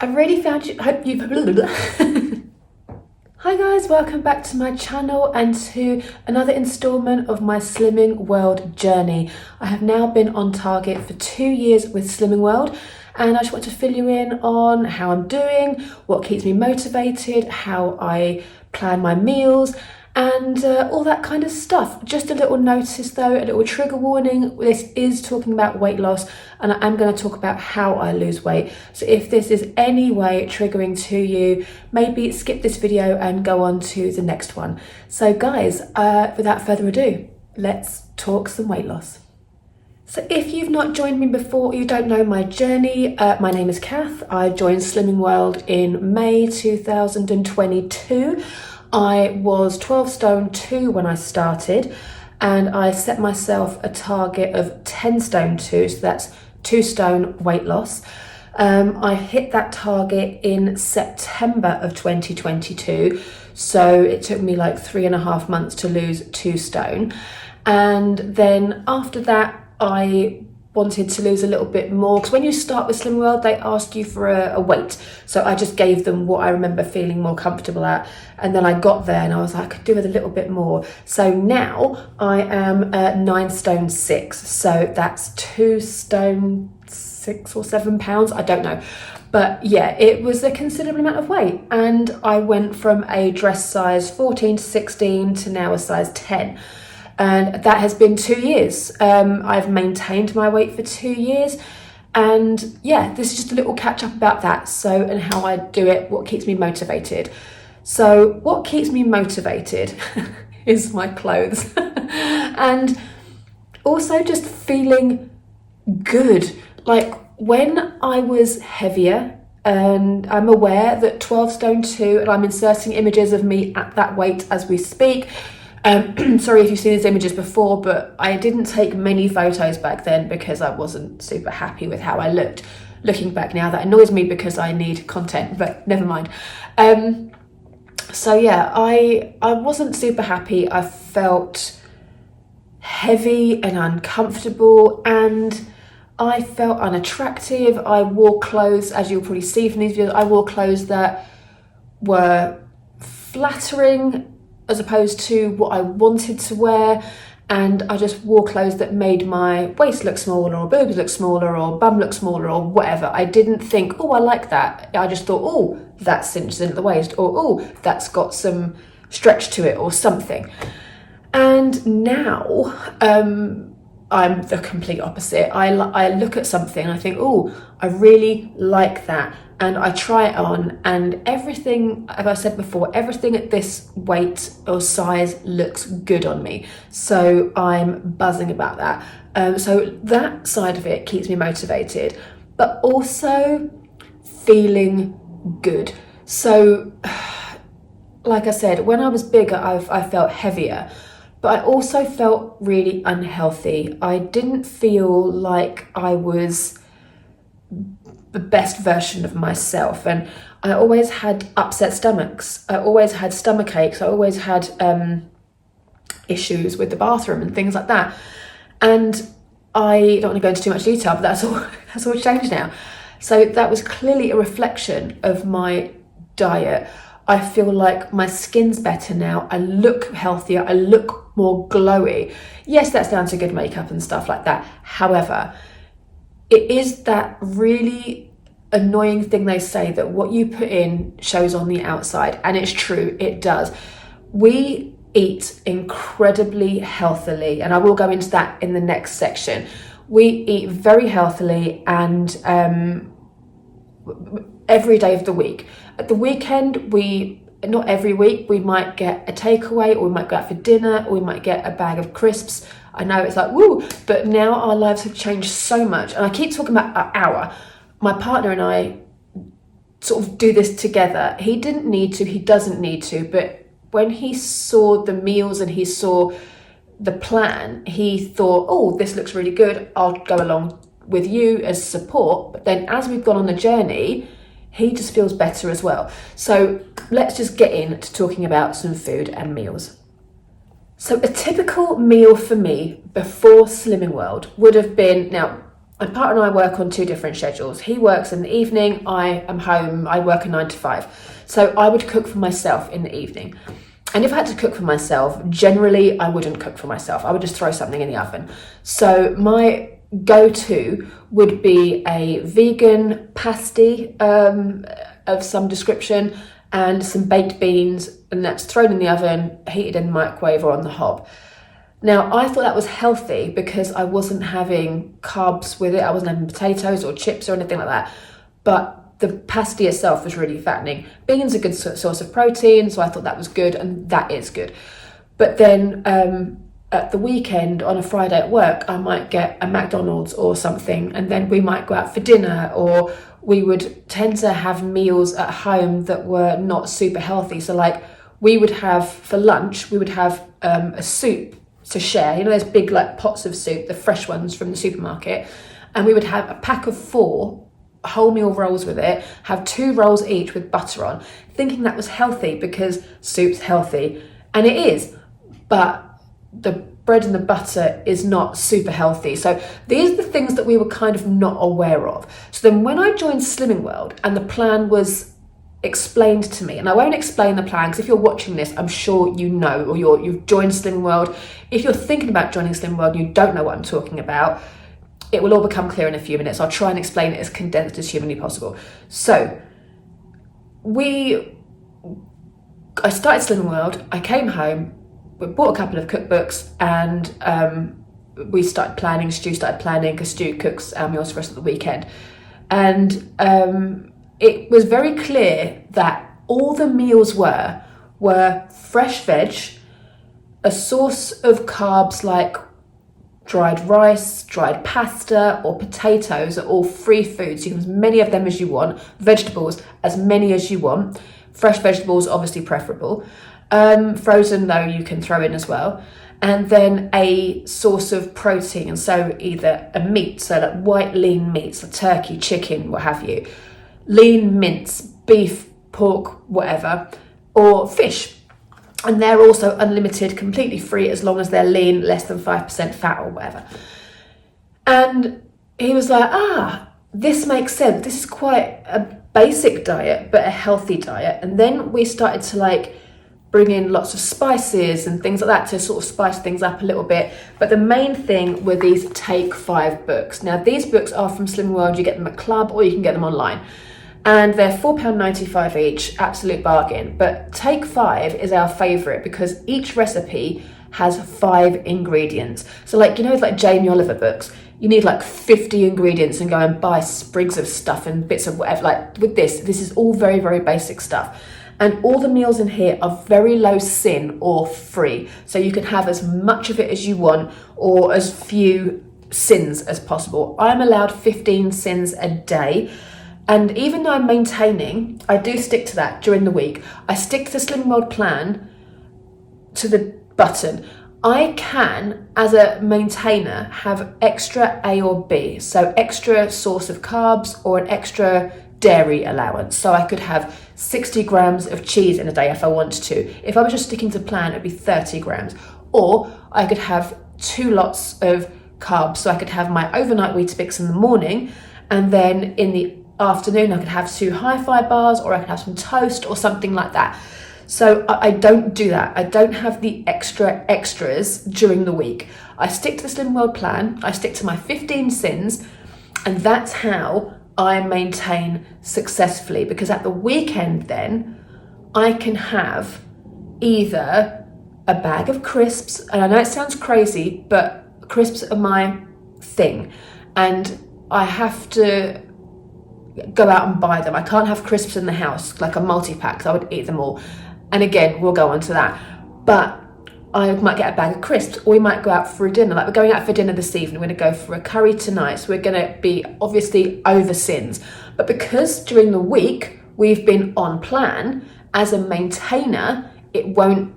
I really found you, hope you've, Hi guys, welcome back to my channel and to another installment of my Slimming World journey. I have now been on target for 2 years with Slimming World, and I just want to fill you in on how I'm doing, what keeps me motivated, how I plan my meals, and all that kind of stuff. Just a little notice though, a little trigger warning, this is talking about weight loss and I am going to talk about how I lose weight. So if this is any way triggering to you, maybe skip this video and go on to the next one. So guys, without further ado, let's talk some weight loss. So if you've not joined me before, you don't know my journey, my name is Kath. I joined Slimming World in May 2022. I was 12 stone 2 when I started, and I set myself a target of 10 stone 2, so that's 2 stone weight loss. I hit that target in September of 2022, so it took me like 3.5 months to lose 2 stone. And then after that, I wanted to lose a little bit more, because when you start with Slimming World they ask you for a weight, so I just gave them what I remember feeling more comfortable at, and then I got there and I was like, I could do with a little bit more. So now I am 9 stone 6, so that's 2 stone 6 or 7 pounds, I don't know, but yeah, it was a considerable amount of weight, and I went from a dress size 14 to 16 to now a size 10. And that has been 2 years. I've maintained my weight for 2 years. And yeah, this is just a little catch up about that. So, and how I do it, what keeps me motivated. So what keeps me motivated is my clothes. And also just feeling good. Like when I was heavier, and I'm aware that 12 stone 2, and I'm inserting images of me at that weight as we speak. Sorry if you've seen these images before, but I didn't take many photos back then because I wasn't super happy with how I looked. Looking back now, that annoys me because I need content, but never mind. So yeah, I wasn't super happy. I felt heavy and uncomfortable, and I felt unattractive. I wore clothes, as you'll probably see from these videos, I wore clothes that were flattering as opposed to what I wanted to wear, and I just wore clothes that made my waist look smaller, or boobs look smaller, or bum look smaller, or whatever. I didn't think, oh, I like that. I just thought, oh, that cinches in at the waist, or oh, that's got some stretch to it, or something. And now I'm the complete opposite. I look at something and I think, oh, I really like that. And I try it on, and everything, as I said before, everything at this weight or size looks good on me. So I'm buzzing about that. So that side of it keeps me motivated, but also feeling good. So like I said, when I was bigger, I felt heavier, but I also felt really unhealthy. I didn't feel like I was the best version of myself, and I always had upset stomachs. I always had stomach aches. I always had issues with the bathroom and things like that. And I don't want to go into too much detail, but that's all changed now. So that was clearly a reflection of my diet. I feel like my skin's better now. I look healthier. I look more glowy. Yes, that's down to good makeup and stuff like that. However, it is that really annoying thing they say that what you put in shows on the outside, and it's true, it does. We eat incredibly healthily, and I will go into that in the next section. We eat very healthily, and every day of the week. At the weekend, not every week, we might get a takeaway, or we might go out for dinner, or we might get a bag of crisps. I know it's like, woo, but now our lives have changed so much. And I keep talking about our. My partner and I sort of do this together. He didn't need to, he doesn't need to, but when he saw the meals and he saw the plan, he thought, oh, this looks really good. I'll go along with you as support. But then as we've gone on the journey, he just feels better as well. So let's just get into talking about some food and meals. So a typical meal for me before Slimming World would have been, now my partner and I work on 2 different schedules. He works in the evening, I am home, I work a 9 to 5. So I would cook for myself in the evening. And if I had to cook for myself, generally I wouldn't cook for myself. I would just throw something in the oven. So my go-to would be a vegan pasty of some description and some baked beans, and that's thrown in the oven, heated in the microwave or on the hob. Now, I thought that was healthy because I wasn't having carbs with it. I wasn't having potatoes or chips or anything like that. But the pasty itself was really fattening. Beans are a good source of protein, so I thought that was good, and that is good. But then at the weekend, on a Friday at work, I might get a McDonald's or something, and then we might go out for dinner, or we would tend to have meals at home that were not super healthy. So like we would have, for lunch, we would have a soup to share, you know, those big like pots of soup, the fresh ones from the supermarket, and we would have a pack of 4 wholemeal rolls with it, have 2 rolls each with butter on, thinking that was healthy because soup's healthy, and it is, but the bread and the butter is not super healthy. So these are the things that we were kind of not aware of. So then when I joined Slimming World and the plan was explained to me, and I won't explain the plan because if you're watching this, I'm sure you know, or you've joined Slimming World. If you're thinking about joining Slimming World and you don't know what I'm talking about, it will all become clear in a few minutes. I'll try and explain it as condensed as humanly possible. So I started Slimming World, I came home, we bought a couple of cookbooks, and we started planning. Stu started planning because Stu cooks our meals for us at the weekend. And it was very clear that all the meals were fresh veg, a source of carbs like dried rice, dried pasta, or potatoes are all free foods. You can have as many of them as you want. Vegetables, as many as you want. Fresh vegetables, obviously preferable. Frozen, though, you can throw in as well. And then a source of protein, so either a meat, so like white lean meats, like turkey, chicken, what have you, lean mince, beef, pork, whatever, or fish. And they're also unlimited, completely free, as long as they're lean, less than 5% fat or whatever. And he was like, this makes sense. This is quite a basic diet, but a healthy diet. And then we started to like bring in lots of spices and things like that to sort of spice things up a little bit. But the main thing were these Take 5 books. Now, these books are from Slimming World. You get them at club or you can get them online. And they're £4.95 each, absolute bargain. But Take 5 is our favourite because each recipe has 5 ingredients. So like, you know, it's like Jamie Oliver books. You need like 50 ingredients and go and buy sprigs of stuff and bits of whatever. Like with this is all very, very basic stuff. And all the meals in here are very low sin or free. So you can have as much of it as you want or as few sins as possible. I'm allowed 15 sins a day. And even though I'm maintaining, I do stick to that during the week. I stick to the Slimming World plan to the button. I can, as a maintainer, have extra A or B. So extra source of carbs or an extra dairy allowance. So I could have 60 grams of cheese in a day if I wanted to. If I was just sticking to plan, it'd be 30 grams. Or I could have 2 lots of carbs. So I could have my overnight Weetabix in the morning, and then in the afternoon I could have 2 hi-fi bars, or I could have some toast or something like that. So I don't do that. I don't have the extras during the week. I stick to the Slimming World plan. I stick to my 15 sins, and that's how I maintain successfully, because at the weekend then I can have either a bag of crisps, and I know it sounds crazy, but crisps are my thing, and I have to go out and buy them. I can't have crisps in the house, like a multi-pack, so I would eat them all. And again, we'll go on to that. But I might get a bag of crisps, or we might go out for a dinner. Like we're going out for dinner this evening, we're going to go for a curry tonight, so we're going to be obviously over sins. But because during the week we've been on plan, as a maintainer, it won't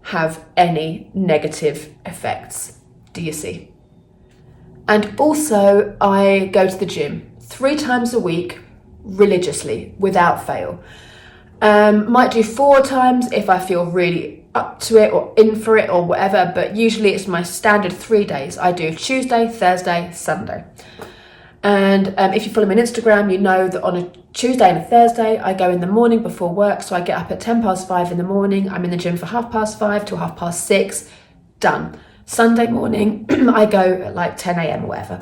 have any negative effects. Do you see? And also I go to the gym 3 times a week religiously without fail. Might do 4 times if I feel really up to it or in for it or whatever, but usually it's my standard 3 days. I do Tuesday, Thursday, Sunday. And if you follow me on Instagram, you know that on a Tuesday and a Thursday, I go in the morning before work. So I get up at 5:10 in the morning. I'm in the gym for 5:30 till 6:30, done. Sunday morning, I go at like 10 a.m. or whatever.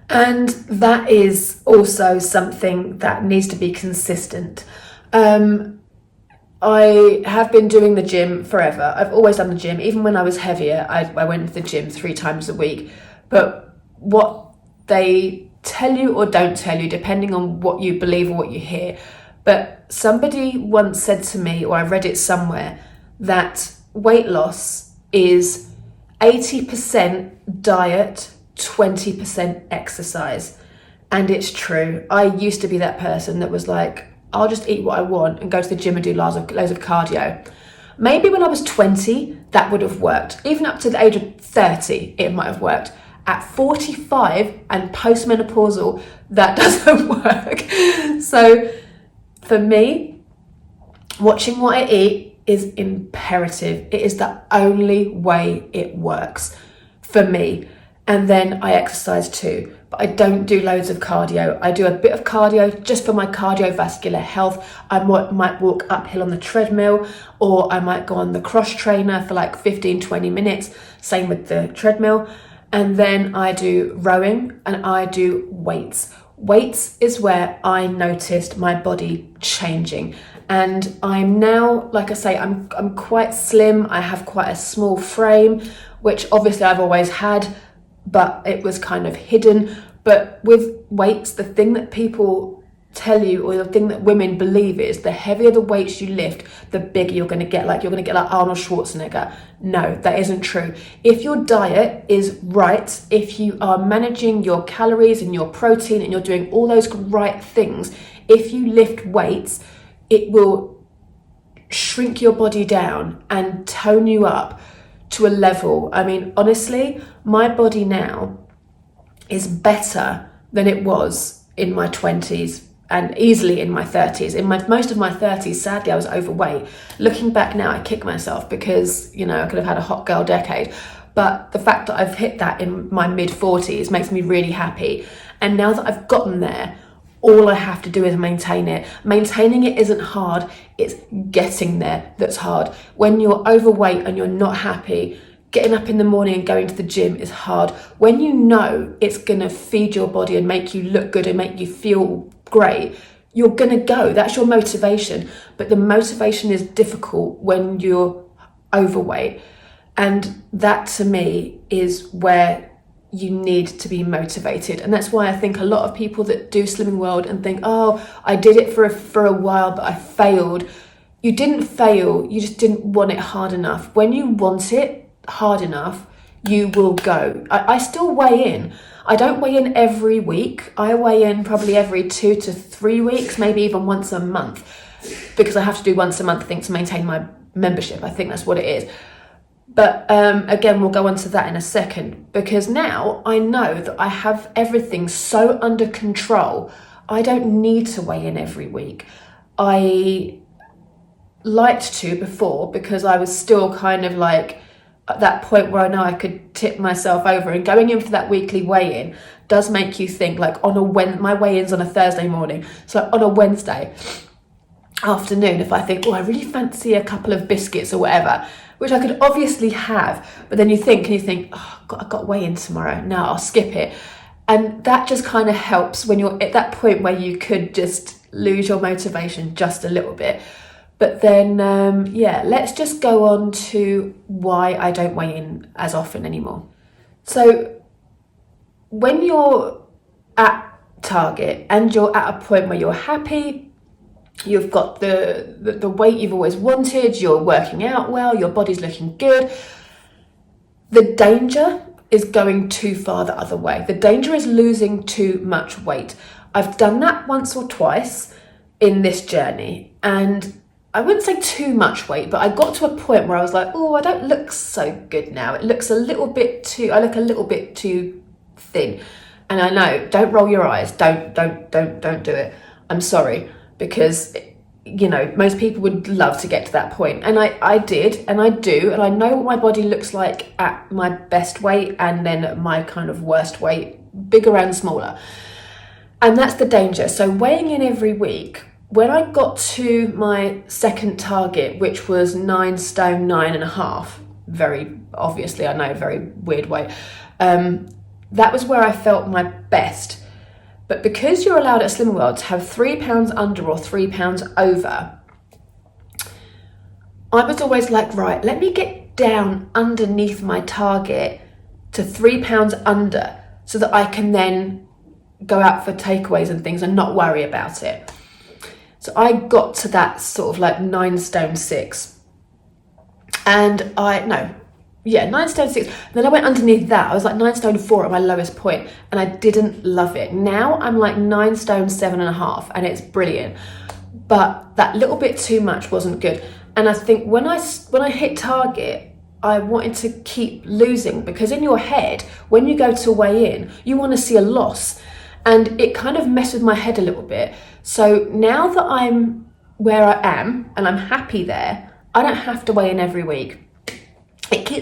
And that is also something that needs to be consistent. I have been doing the gym forever. I've always done the gym. Even when I was heavier, I went to the gym 3 times a week. But what they tell you or don't tell you, depending on what you believe or what you hear. But somebody once said to me, or I read it somewhere, that weight loss is 80% diet, 20% exercise. And it's true. I used to be that person that was like, I'll just eat what I want and go to the gym and do loads of cardio. Maybe when I was 20, that would have worked. Even up to the age of 30, it might have worked. At 45 and postmenopausal, that doesn't work. So for me, watching what I eat is imperative. It is the only way it works for me. And then I exercise too, but I don't do loads of cardio. I do a bit of cardio just for my cardiovascular health. I might walk uphill on the treadmill, or I might go on the cross trainer for like 15-20 minutes. Same with the treadmill. And then I do rowing and I do weights. Weights is where I noticed my body changing. And I'm now, like I say, I'm quite slim. I have quite a small frame, which obviously I've always had, but it was kind of hidden. But with weights, the thing that people tell you, or the thing that women believe, is the heavier the weights you lift, the bigger you're going to get. Like you're going to get like Arnold Schwarzenegger. No, that isn't true. If your diet is right, if you are managing your calories and your protein and you're doing all those right things, if you lift weights, it will shrink your body down and tone you up to a level. I mean, honestly, my body now is better than it was in my 20s and easily in my 30s. In most of my 30s, sadly, I was overweight. Looking back now, I kick myself because, you know, I could have had a hot girl decade. But the fact that I've hit that in my mid 40s makes me really happy. And now that I've gotten there, all I have to do is maintain it. Maintaining it isn't hard, it's getting there that's hard. When you're overweight and you're not happy, getting up in the morning and going to the gym is hard. When you know it's gonna feed your body and make you look good and make you feel great, you're gonna go. That's your motivation. But the motivation is difficult when you're overweight. And that to me is where you need to be motivated. And that's why I think a lot of people that do Slimming World and think, oh, I did it for a while, but I failed. You didn't fail, you just didn't want it hard enough. When you want it hard enough, you will go. I still weigh in. I don't weigh in every week. I weigh in probably every 2 to 3 weeks, maybe even once a month, because I have to do once a month, I think, to maintain my membership. I think that's what it is. But again, we'll go on to that in a second, because now I know that I have everything so under control. I don't need to weigh in every week. I liked to before, because I was still kind of like at that point where I know I could tip myself over, and going in for that weekly weigh-in does make you think, like my weigh-in's on a Thursday morning, so on a Wednesday afternoon, if I think, oh, I really fancy a couple of biscuits or whatever, which I could obviously have, but then you think, oh, I've got weigh-in tomorrow, no, I'll skip it. And that just kind of helps when you're at that point where you could just lose your motivation just a little bit. But then, let's just go on to why I don't weigh in as often anymore. So when you're at target and you're at a point where you're happy, you've got the weight you've always wanted, you're working out well, your body's looking good, the danger is going too far the other way. The danger is losing too much weight. I've done that once or twice in this journey, and I wouldn't say too much weight, but I got to a point where I was like, oh, I don't look so good now. I look a little bit too thin. And I know, don't roll your eyes. Don't do it. I'm sorry, because you know, most people would love to get to that point, and I did, and I do, and I know what my body looks like at my best weight and then at my kind of worst weight, bigger and smaller. And that's the danger. So weighing in every week, when I got to my second target, which was 9 stone 9.5, very obviously, I know, very weird weight, that was where I felt my best. But because you're allowed at Slimming World to have 3 pounds under or 3 pounds over, I was always like, right, let me get down underneath my target to 3 pounds under so that I can then go out for takeaways and things and not worry about it. So I got to that sort of like 9 stone 6. And 9 stone 6. And then I went underneath that. I was like 9 stone 4 at my lowest point, and I didn't love it. Now I'm like 9 stone 7.5, and it's brilliant. But that little bit too much wasn't good. And I think when I hit target, I wanted to keep losing, because in your head, when you go to weigh in, you want to see a loss. And it kind of messed with my head a little bit. So now that I'm where I am and I'm happy there, I don't have to weigh in every week.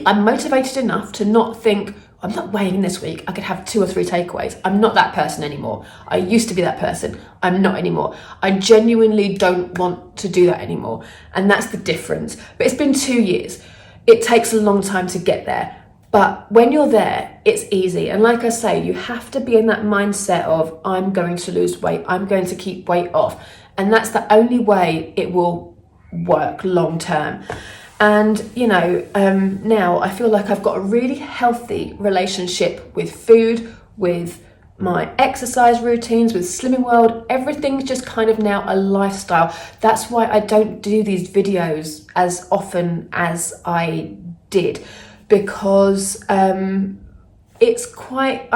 I'm motivated enough to not think, I'm not weighing in this week, I could have 2 or 3 takeaways. I'm not that person anymore. I used to be that person. I'm not anymore. I genuinely don't want to do that anymore. And that's the difference. But it's been 2 years. It takes a long time to get there. But when you're there, it's easy. And like I say, you have to be in that mindset of, I'm going to lose weight. I'm going to keep weight off. And that's the only way it will work long term. And, you know, now I feel like I've got a really healthy relationship with food, with my exercise routines, with Slimming World. Everything's just kind of now a lifestyle. That's why I don't do these videos as often as I did, because I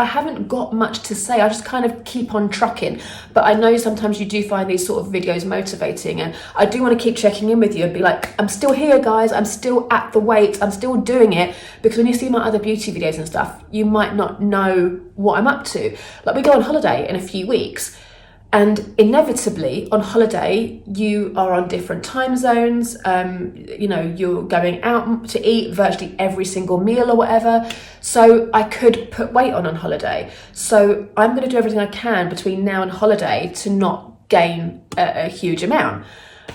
haven't got much to say. I just kind of keep on trucking. But I know sometimes you do find these sort of videos motivating, and I do want to keep checking in with you and be like, I'm still here, guys. I'm still at the weight. I'm still doing it. Because when you see my other beauty videos and stuff, you might not know what I'm up to. Like, we go on holiday in a few weeks, and inevitably on holiday, you are on different time zones. You know, you're going out to eat virtually every single meal or whatever. So I could put weight on holiday. So I'm going to do everything I can between now and holiday to not gain a huge amount.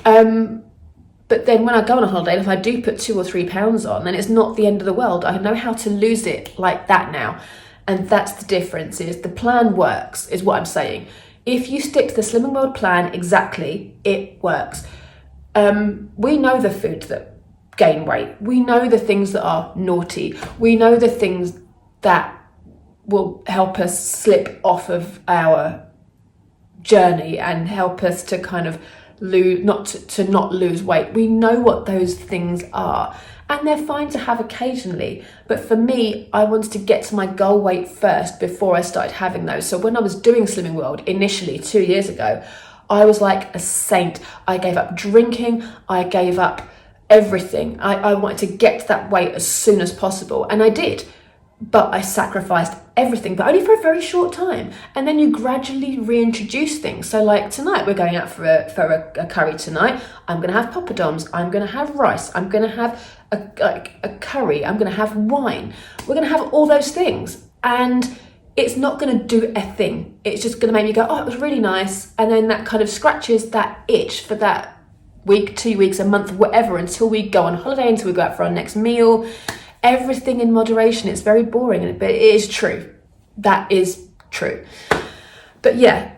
But then when I go on a holiday, if I do put 2 or 3 pounds on, then it's not the end of the world. I know how to lose it like that now. And that's the difference, is the plan works, is what I'm saying. If you stick to the Slimming World plan exactly, it works. We know the foods that gain weight. We know the things that are naughty. We know the things that will help us slip off of our journey and help us to kind of not lose weight. We know what those things are, and they're fine to have occasionally. But for me, I wanted to get to my goal weight first before I started having those. So when I was doing Slimming World initially 2 years ago, I was like a saint. I gave up drinking. I gave up everything. I wanted to get to that weight as soon as possible, and I did. But I sacrificed everything, but only for a very short time. And then you gradually reintroduce things. So like tonight, we're going out for a curry tonight. I'm going to have poppadoms. I'm going to have rice. I'm going to have a curry. I'm going to have wine. We're going to have all those things. And it's not going to do a thing. It's just going to make me go, oh, it was really nice. And then that kind of scratches that itch for that week, 2 weeks, a month, whatever, until we go on holiday, until we go out for our next meal. Everything in moderation. It's very boring, but it is true. That is true. But yeah,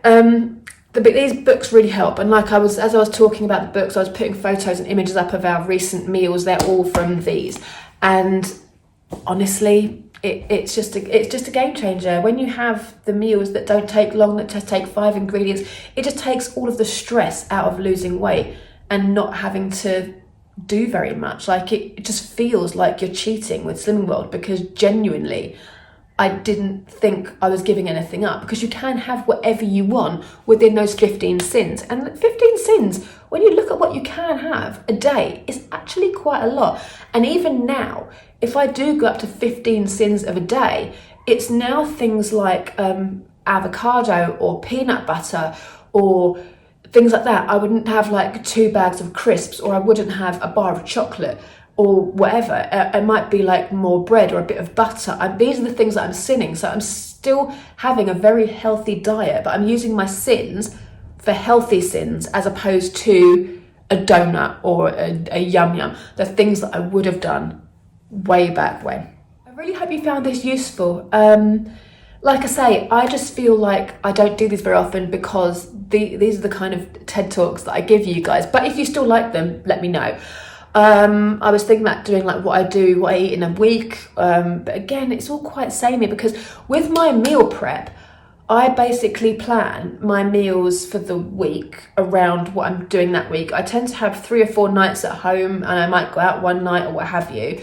these books really help. And like as I was talking about the books, I was putting photos and images up of our recent meals. They're all from these. And honestly, it's just a game changer. When you have the meals that don't take long, that just take 5 ingredients, it just takes all of the stress out of losing weight and not having to do very much. Like it just feels like you're cheating with Slimming World, because genuinely I didn't think I was giving anything up, because you can have whatever you want within those 15 sins. And 15 sins, when you look at what you can have a day, is actually quite a lot. And even now, if I do go up to 15 sins of a day, it's now things like avocado or peanut butter or things like that. I wouldn't have like 2 bags of crisps, or I wouldn't have a bar of chocolate or whatever. It might be like more bread or a bit of butter. These are the things that I'm sinning. So I'm still having a very healthy diet, but I'm using my sins for healthy sins as opposed to a donut or a yum yum, the things that I would have done way back when. I really hope you found this useful. Like I say, I just feel like I don't do this very often because these are the kind of TED Talks that I give you guys. But if you still like them, let me know. I was thinking about doing like what I eat in a week. But again, it's all quite samey because with my meal prep, I basically plan my meals for the week around what I'm doing that week. I tend to have 3 or 4 nights at home, and I might go out one night or what have you.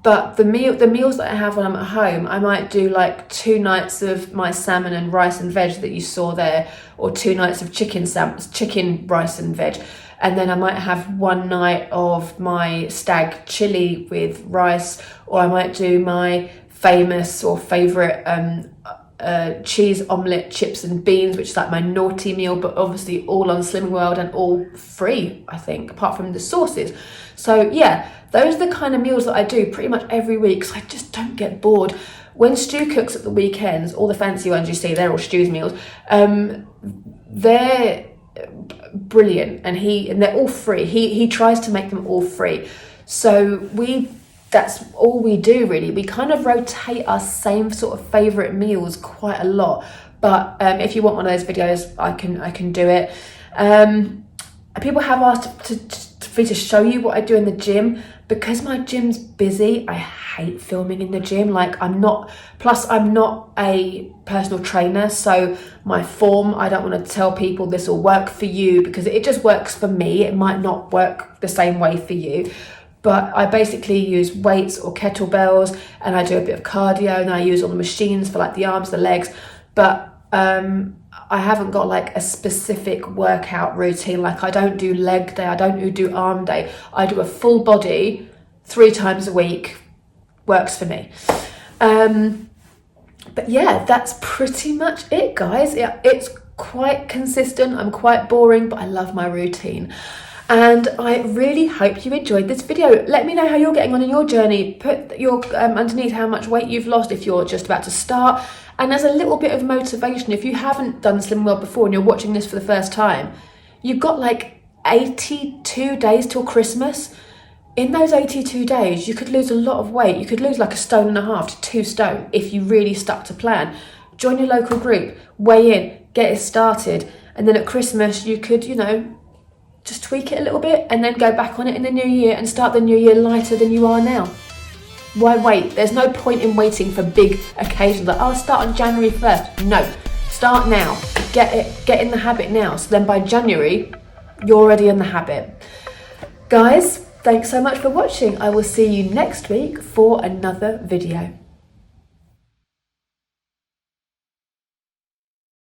But the meals that I have when I'm at home, I might do like 2 nights of my salmon and rice and veg that you saw there, or 2 nights of chicken, rice and veg. And then I might have 1 night of my stag chili with rice, or I might do my famous or favourite cheese omelette, chips and beans, which is like my naughty meal, but obviously all on Slimming World and all free, I think, apart from the sauces. So yeah, those are the kind of meals that I do pretty much every week, so I just don't get bored. When Stu cooks at the weekends, all the fancy ones you see, they're all Stu's meals. They're brilliant, and they're all free. He tries to make them all free. So that's all we do really. We kind of rotate our same sort of favourite meals quite a lot. But if you want one of those videos, I can do it. People have asked for me to show you what I do in the gym. Because my gym's busy, I hate filming in the gym. Like I'm not a personal trainer, so my form, I don't want to tell people this will work for you because it just works for me. It might not work the same way for you. But I basically use weights or kettlebells, and I do a bit of cardio, and I use all the machines for like the arms, the legs. But I haven't got like a specific workout routine. Like I don't do leg day, I don't do arm day. I do a full body 3 times a week. Works for me. But yeah, that's pretty much it, guys. It's quite consistent. I'm quite boring, but I love my routine. And I really hope you enjoyed this video. Let me know how you're getting on in your journey. Put your underneath how much weight you've lost if you're just about to start. And as a little bit of motivation, if you haven't done Slimming World before and you're watching this for the first time, you've got like 82 days till Christmas. In those 82 days, you could lose a lot of weight. You could lose like 1.5 stone to 2 stone if you really stuck to plan. Join your local group, weigh in, get it started. And then at Christmas, you could, just tweak it a little bit and then go back on it in the new year and start the new year lighter than you are now. Why wait? There's no point in waiting for big occasions like, I'll start on January 1st. No, start now. Get in the habit now. So then by January, you're already in the habit. Guys, thanks so much for watching. I will see you next week for another video.